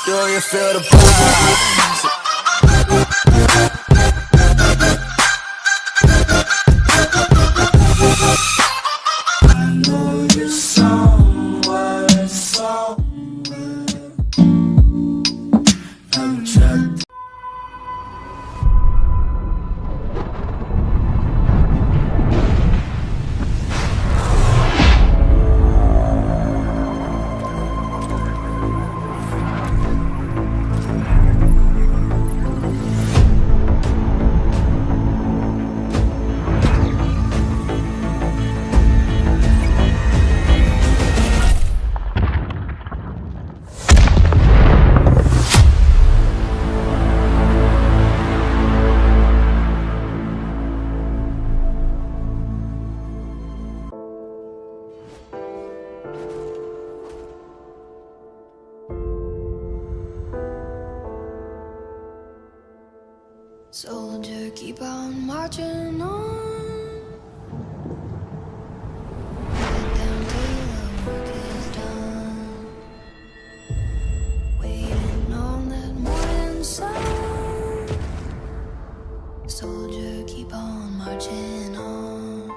Do you feel the vibes? I know you're somewhere, I'm trapped. Soldier, keep on marching on. Head down till the work is done. Waiting on that morning sun. Soldier, keep on marching on.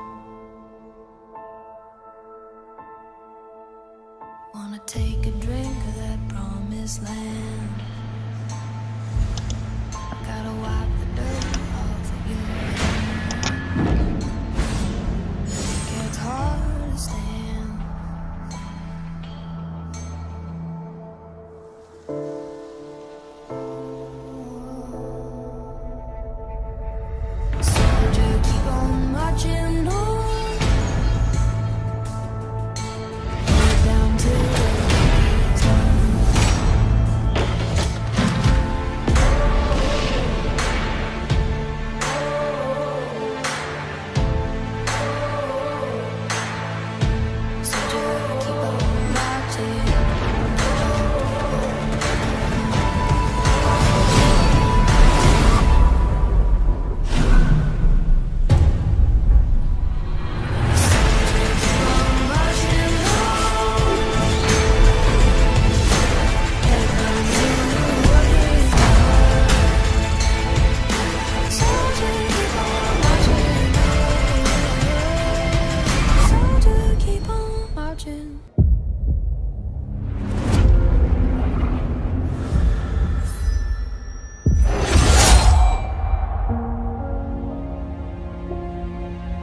Wanna take a drink of that promised land. Gotta wipe the dirt off of your hand. It gets hard to stand. Soldier, keep on marching on. Head down to the work is done.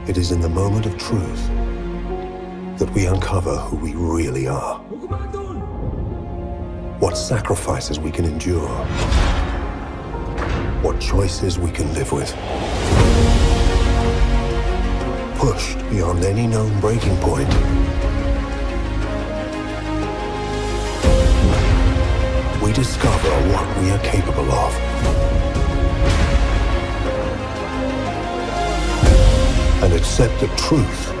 It is in the moment of truth that we uncover who we really are. What sacrifices we can endure. What choices we can live with. Pushed beyond any known breaking point, we discover what we are capable of. And accept the truth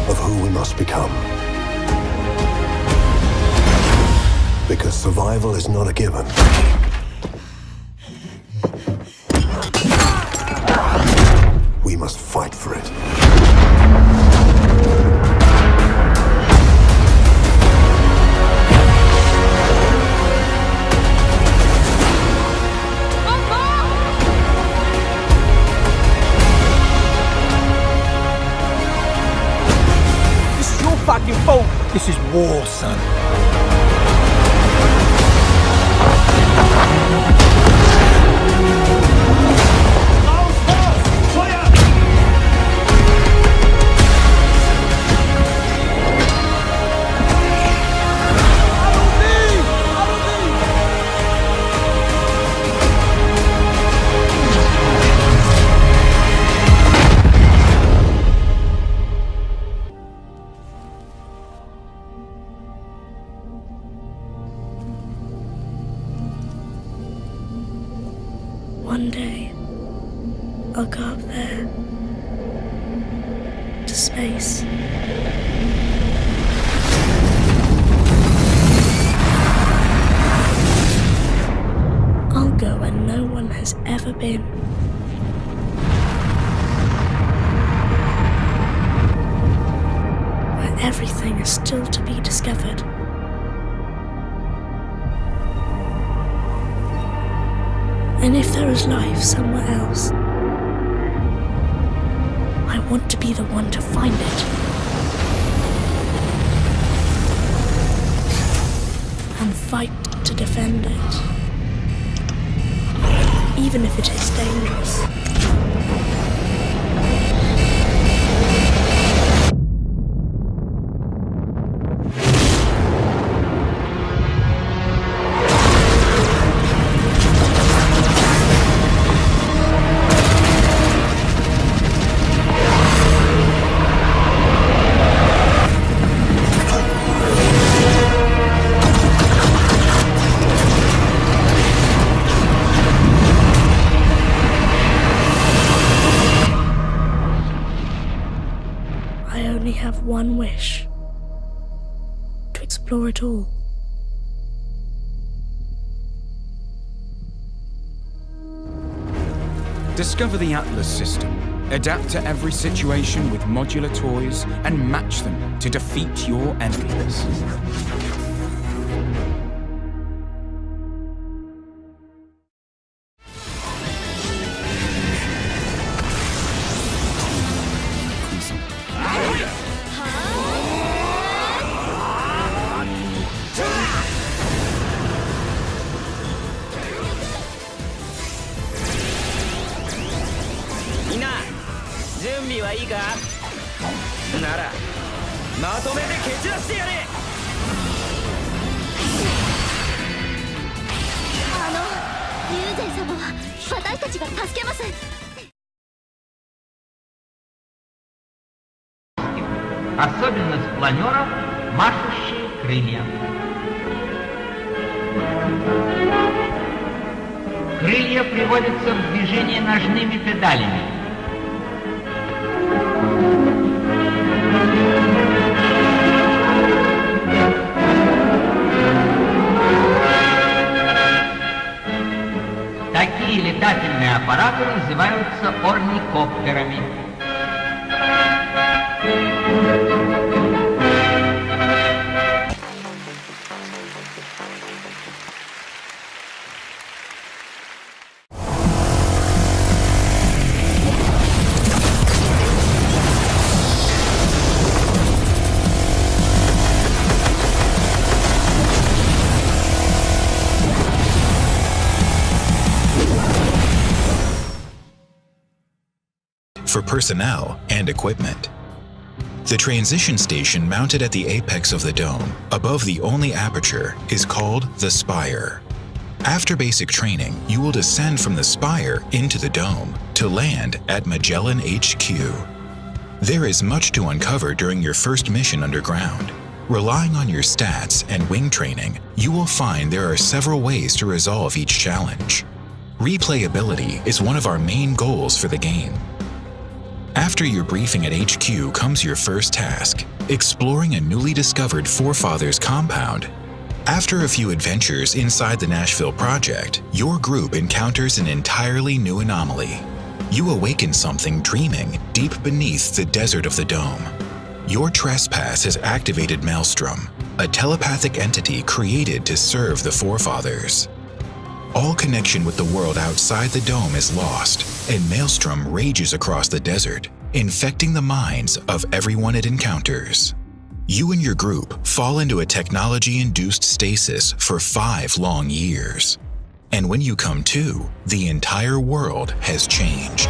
of who we must become. Because survival is not a given. We must fight for it. Fucking fault. This is war, son. One day, I'll go up there, to space. I'll go where no one has ever been. Where everything is still to be discovered. And if there is life somewhere else, I want to be the one to find it. And fight to defend it. Even if it is dangerous. One wish to explore it all. Discover the Atlas system. Adapt to every situation with modular toys and match them to defeat your enemies. Особенность планеров – машущие крылья. Крылья приводятся в движение ножными педалями. Такие летательные аппараты называются орникоптерами. For personnel and equipment. The transition station mounted at the apex of the dome, above the only aperture, is called the Spire. After basic training, you will descend from the Spire into the dome to land at Magellan HQ. There is much to uncover during your first mission underground. Relying on your stats and wing training, you will find there are several ways to resolve each challenge. Replayability is one of our main goals for the game. After your briefing at HQ comes your first task, exploring a newly discovered Forefathers compound. After a few adventures inside the Nashville project, your group encounters an entirely new anomaly. You awaken something dreaming deep beneath the desert of the dome. Your trespass has activated Maelstrom, a telepathic entity created to serve the Forefathers. All connection with the world outside the dome is lost, and Maelstrom rages across the desert, infecting the minds of everyone it encounters. You and your group fall into a technology-induced stasis for 5 long years. And when you come to, the entire world has changed.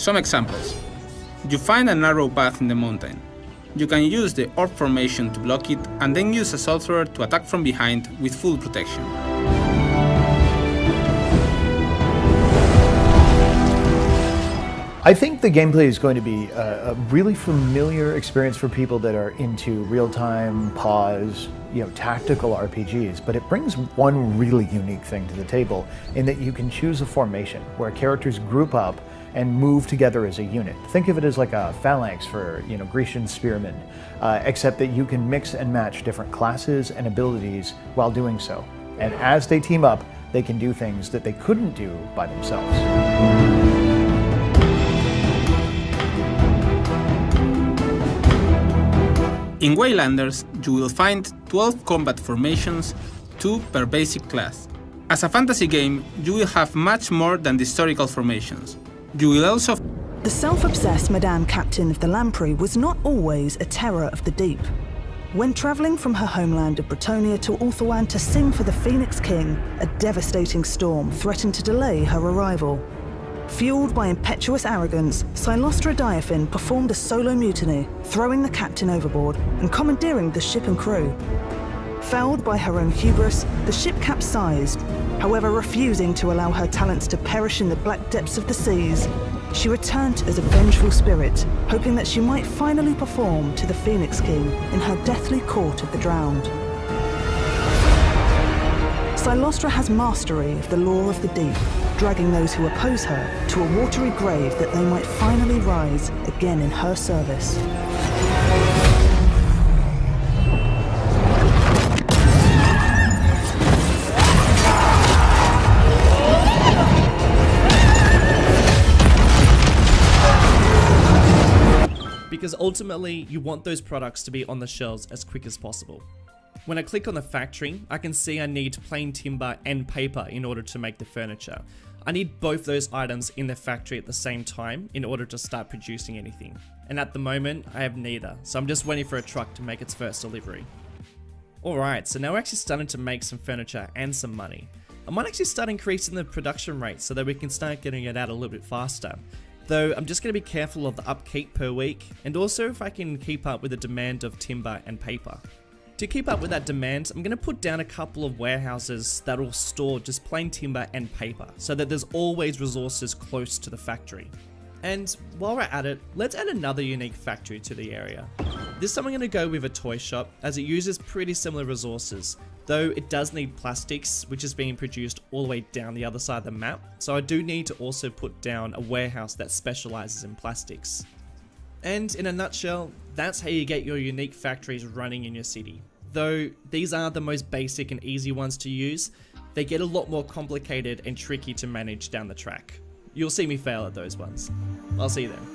Some examples. You find a narrow path in the mountain. You can use the orb formation to block it and then use a sorcerer to attack from behind with full protection. I think the gameplay is going to be a really familiar experience for people that are into real-time, pause, tactical RPGs, but it brings one really unique thing to the table in that you can choose a formation where characters group up and move together as a unit. Think of it as like a phalanx for Grecian spearmen, except that you can mix and match different classes and abilities while doing so. And as they team up, they can do things that they couldn't do by themselves. In Waylanders, you will find 12 combat formations, 2 per basic class. As a fantasy game, you will have much more than the historical formations. You will also... The self-obsessed Madame Captain of the Lamprey was not always a terror of the deep. When travelling from her homeland of Bretonnia to Ulthuan to sing for the Phoenix King, a devastating storm threatened to delay her arrival. Fueled by impetuous arrogance, Silostra Diaphyn performed a solo mutiny, throwing the captain overboard and commandeering the ship and crew. Felled by her own hubris, the ship capsized. However, refusing to allow her talents to perish in the black depths of the seas, she returned as a vengeful spirit, hoping that she might finally perform to the Phoenix King in her deathly court of the drowned. Silostra has mastery of the law of the deep, dragging those who oppose her to a watery grave that they might finally rise again in her service. Because ultimately, you want those products to be on the shelves as quick as possible. When I click on the factory, I can see I need plain timber and paper in order to make the furniture. I need both those items in the factory at the same time in order to start producing anything. And at the moment, I have neither, so I'm just waiting for a truck to make its first delivery. Alright, so now we're actually starting to make some furniture and some money. I might actually start increasing the production rate so that we can start getting it out a little bit faster. Though I'm just going to be careful of the upkeep per week, and also if I can keep up with the demand of timber and paper. To keep up with that demand, I'm going to put down a couple of warehouses that will store just plain timber and paper, so that there's always resources close to the factory. And while we're at it, let's add another unique factory to the area. This time I'm going to go with a toy shop, as it uses pretty similar resources, though it does need plastics, which is being produced all the way down the other side of the map, so I do need to also put down a warehouse that specializes in plastics. And in a nutshell, that's how you get your unique factories running in your city. Though these are the most basic and easy ones to use, they get a lot more complicated and tricky to manage down the track. You'll see me fail at those ones. I'll see you then.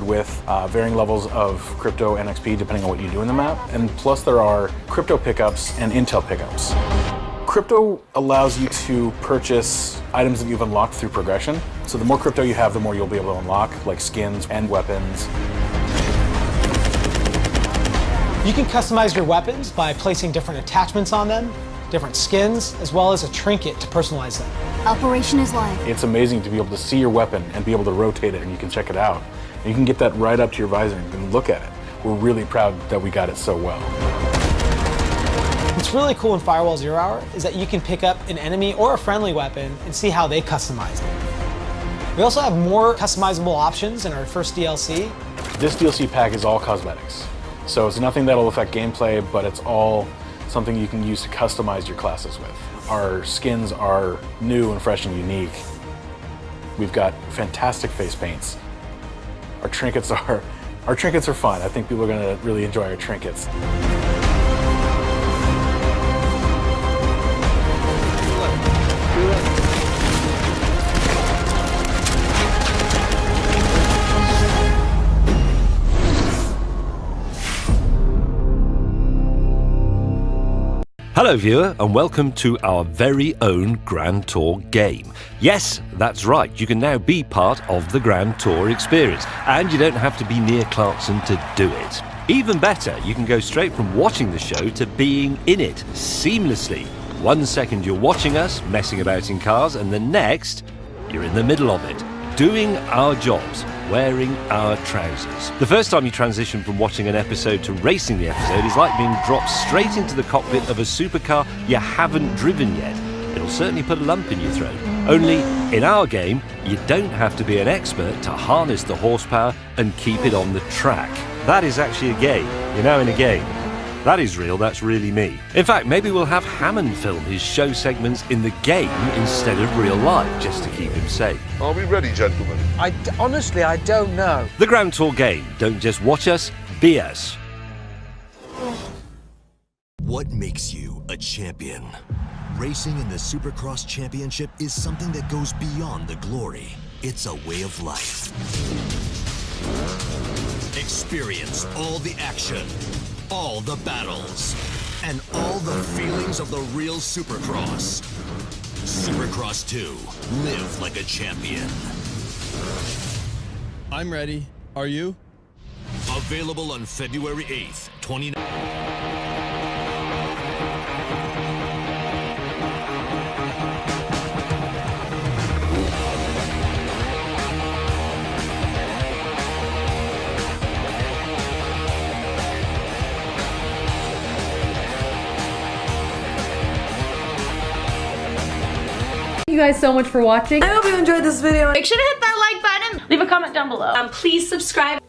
with varying levels of crypto and XP depending on what you do in the map, and plus there are crypto pickups and intel pickups. Crypto allows you to purchase items that you've unlocked through progression, so the more crypto you have, the more you'll be able to unlock, like skins and weapons. You can customize your weapons by placing different attachments on them, different skins, as well as a trinket to personalize them. Operation is live. It's amazing to be able to see your weapon and be able to rotate it, and you can check it out. And you can get that right up to your visor and you can look at it. We're really proud that we got it so well. What's really cool in Firewall Zero Hour is that you can pick up an enemy or a friendly weapon and see how they customize it. We also have more customizable options in our first DLC. This DLC pack is all cosmetics. So it's nothing that'll affect gameplay, but it's all something you can use to customize your classes with. Our skins are new and fresh and unique. We've got fantastic face paints. Our trinkets are fun. I think people are gonna really enjoy our trinkets. Hello viewer and welcome to our very own Grand Tour game. Yes, that's right, you can now be part of the Grand Tour experience and you don't have to be near Clarkson to do it. Even better, you can go straight from watching the show to being in it seamlessly. 1 second you're watching us, messing about in cars, and the next, you're in the middle of it, doing our jobs, wearing our trousers. The first time you transition from watching an episode to racing the episode is like being dropped straight into the cockpit of a supercar you haven't driven yet. It'll certainly put a lump in your throat. Only, in our game, you don't have to be an expert to harness the horsepower and keep it on the track. That is actually a game. You're now in a game. That is real, that's really me. In fact, maybe we'll have Hammond film his show segments in the game instead of real life, just to keep him safe. Are we ready, gentlemen? Honestly, I don't know. The Grand Tour game. Don't just watch us, be us. What makes you a champion? Racing in the Supercross Championship is something that goes beyond the glory. It's a way of life. Experience all the action, all the battles, and all the feelings of the real Supercross. Supercross 2. Live like a champion. I'm ready. Are you? Available on February 8th, 2019. Thank you guys so much for watching. I hope you enjoyed this video. Make sure to hit that like button. Leave a comment down below. Please subscribe.